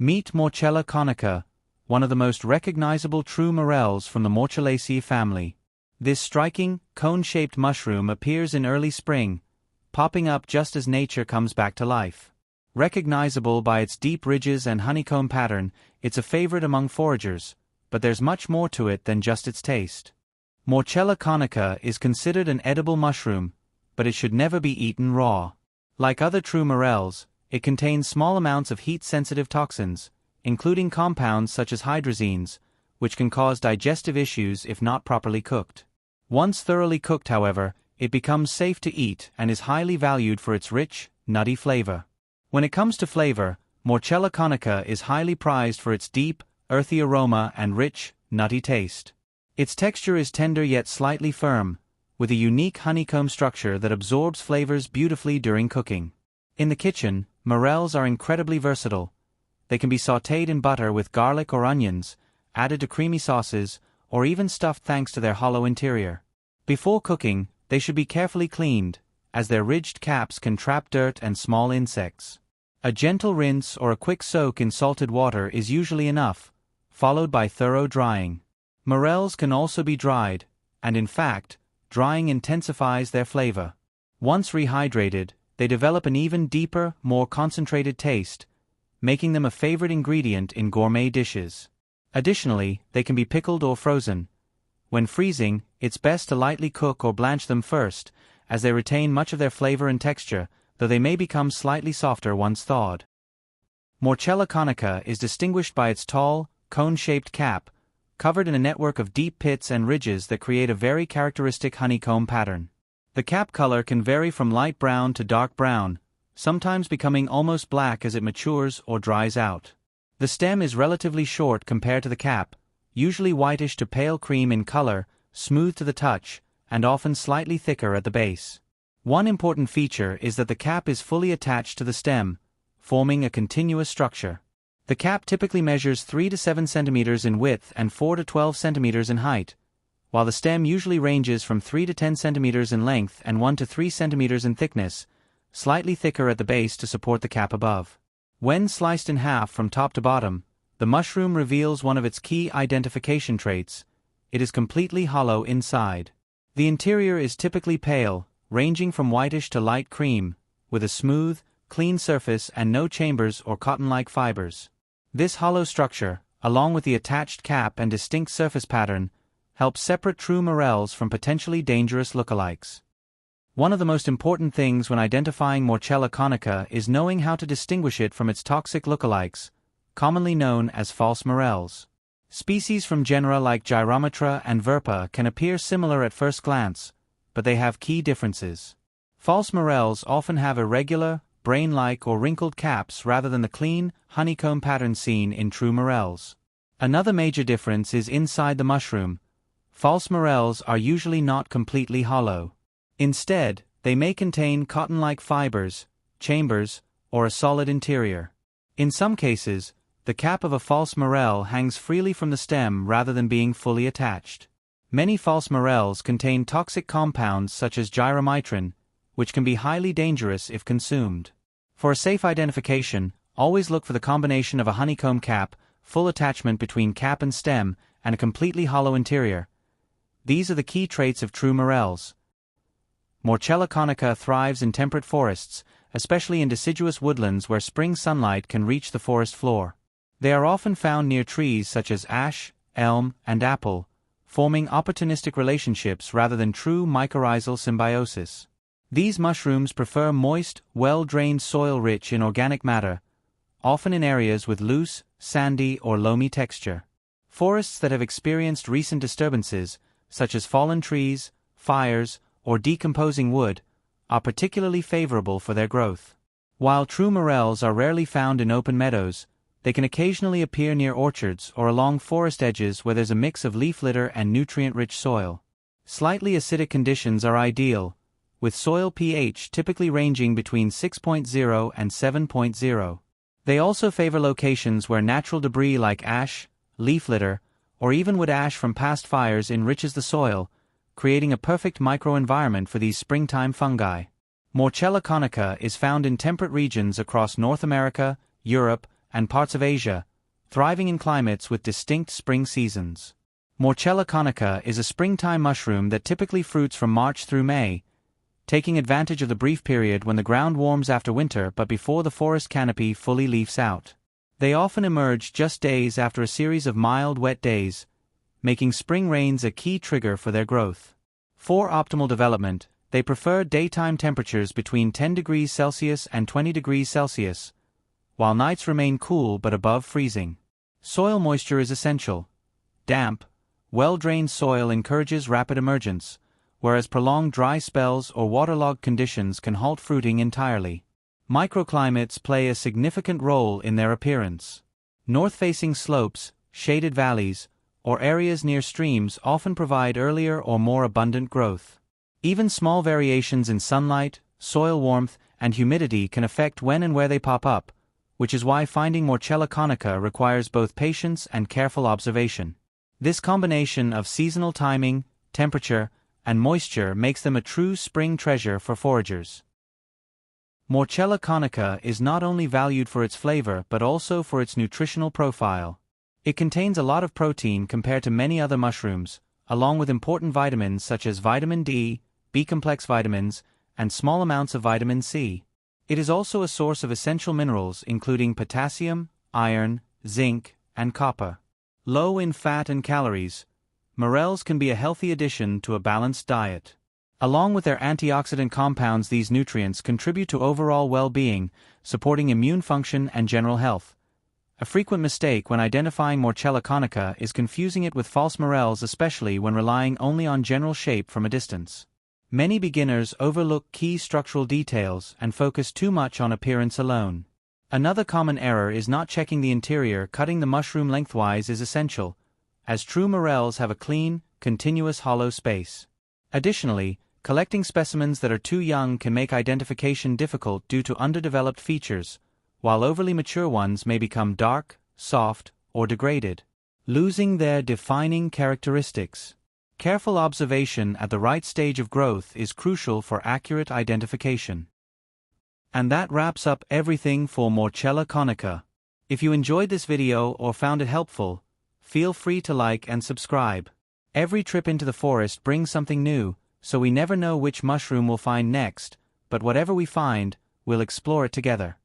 Meet Morchella conica, one of the most recognizable true morels from the Morchellaceae family. This striking, cone-shaped mushroom appears in early spring, popping up just as nature comes back to life. Recognizable by its deep ridges and honeycomb pattern, it's a favorite among foragers, but there's much more to it than just its taste. Morchella conica is considered an edible mushroom, but it should never be eaten raw. Like other true morels, it contains small amounts of heat-sensitive toxins, including compounds such as hydrazines, which can cause digestive issues if not properly cooked. Once thoroughly cooked, however, it becomes safe to eat and is highly valued for its rich, nutty flavor. When it comes to flavor, Morchella conica is highly prized for its deep, earthy aroma and rich, nutty taste. Its texture is tender yet slightly firm, with a unique honeycomb structure that absorbs flavors beautifully during cooking. In the kitchen, morels are incredibly versatile. They can be sautéed in butter with garlic or onions, added to creamy sauces, or even stuffed thanks to their hollow interior. Before cooking, they should be carefully cleaned, as their ridged caps can trap dirt and small insects. A gentle rinse or a quick soak in salted water is usually enough, followed by thorough drying. Morels can also be dried, and in fact, drying intensifies their flavor. Once rehydrated, they develop an even deeper, more concentrated taste, making them a favorite ingredient in gourmet dishes. Additionally, they can be pickled or frozen. When freezing, it's best to lightly cook or blanch them first, as they retain much of their flavor and texture, though they may become slightly softer once thawed. Morchella conica is distinguished by its tall, cone-shaped cap, covered in a network of deep pits and ridges that create a very characteristic honeycomb pattern. The cap color can vary from light brown to dark brown, sometimes becoming almost black as it matures or dries out. The stem is relatively short compared to the cap, usually whitish to pale cream in color, smooth to the touch, and often slightly thicker at the base. One important feature is that the cap is fully attached to the stem, forming a continuous structure. The cap typically measures 3 to 7 centimeters in width and 4 to 12 centimeters in height, while the stem usually ranges from 3 to 10 centimeters in length and 1 to 3 centimeters in thickness, slightly thicker at the base to support the cap above. When sliced in half from top to bottom, the mushroom reveals one of its key identification traits: it is completely hollow inside. The interior is typically pale, ranging from whitish to light cream, with a smooth, clean surface and no chambers or cotton-like fibers. This hollow structure, along with the attached cap and distinct surface pattern, helps separate true morels from potentially dangerous lookalikes. One of the most important things when identifying Morchella conica is knowing how to distinguish it from its toxic lookalikes, commonly known as false morels. Species from genera like Gyrometra and Verpa can appear similar at first glance, but they have key differences. False morels often have irregular, brain-like or wrinkled caps rather than the clean, honeycomb pattern seen in true morels. Another major difference is inside the mushroom. False morels are usually not completely hollow. Instead, they may contain cotton-like fibers, chambers, or a solid interior. In some cases, the cap of a false morel hangs freely from the stem rather than being fully attached. Many false morels contain toxic compounds such as gyrometrin, which can be highly dangerous if consumed. For a safe identification, always look for the combination of a honeycomb cap, full attachment between cap and stem, and a completely hollow interior. These are the key traits of true morels. Morchella conica thrives in temperate forests, especially in deciduous woodlands where spring sunlight can reach the forest floor. They are often found near trees such as ash, elm, and apple, forming opportunistic relationships rather than true mycorrhizal symbiosis. These mushrooms prefer moist, well-drained soil rich in organic matter, often in areas with loose, sandy, or loamy texture. Forests that have experienced recent disturbances, such as fallen trees, fires, or decomposing wood, are particularly favorable for their growth. While true morels are rarely found in open meadows, they can occasionally appear near orchards or along forest edges where there's a mix of leaf litter and nutrient-rich soil. Slightly acidic conditions are ideal, with soil pH typically ranging between 6.0 and 7.0. They also favor locations where natural debris like ash, leaf litter, or even wood ash from past fires enriches the soil, creating a perfect microenvironment for these springtime fungi. Morchella conica is found in temperate regions across North America, Europe, and parts of Asia, thriving in climates with distinct spring seasons. Morchella conica is a springtime mushroom that typically fruits from March through May, taking advantage of the brief period when the ground warms after winter but before the forest canopy fully leaves out. They often emerge just days after a series of mild, wet days, making spring rains a key trigger for their growth. For optimal development, they prefer daytime temperatures between 10 degrees Celsius and 20 degrees Celsius, while nights remain cool but above freezing. Soil moisture is essential. Damp, well-drained soil encourages rapid emergence, whereas prolonged dry spells or waterlogged conditions can halt fruiting entirely. Microclimates play a significant role in their appearance. North-facing slopes, shaded valleys, or areas near streams often provide earlier or more abundant growth. Even small variations in sunlight, soil warmth, and humidity can affect when and where they pop up, which is why finding Morchella conica requires both patience and careful observation. This combination of seasonal timing, temperature, and moisture makes them a true spring treasure for foragers. Morchella conica is not only valued for its flavor but also for its nutritional profile. It contains a lot of protein compared to many other mushrooms, along with important vitamins such as vitamin D, B-complex vitamins, and small amounts of vitamin C. It is also a source of essential minerals including potassium, iron, zinc, and copper. Low in fat and calories, morels can be a healthy addition to a balanced diet. Along with their antioxidant compounds, these nutrients contribute to overall well-being, supporting immune function and general health. A frequent mistake when identifying Morchella conica is confusing it with false morels, especially when relying only on general shape from a distance. Many beginners overlook key structural details and focus too much on appearance alone. Another common error is not checking the interior. Cutting the mushroom lengthwise is essential, as true morels have a clean, continuous hollow space. Additionally, collecting specimens that are too young can make identification difficult due to underdeveloped features, while overly mature ones may become dark, soft, or degraded, losing their defining characteristics. Careful observation at the right stage of growth is crucial for accurate identification. And that wraps up everything for Morchella conica. If you enjoyed this video or found it helpful, feel free to like and subscribe. Every trip into the forest brings something new, so we never know which mushroom we'll find next, but whatever we find, we'll explore it together.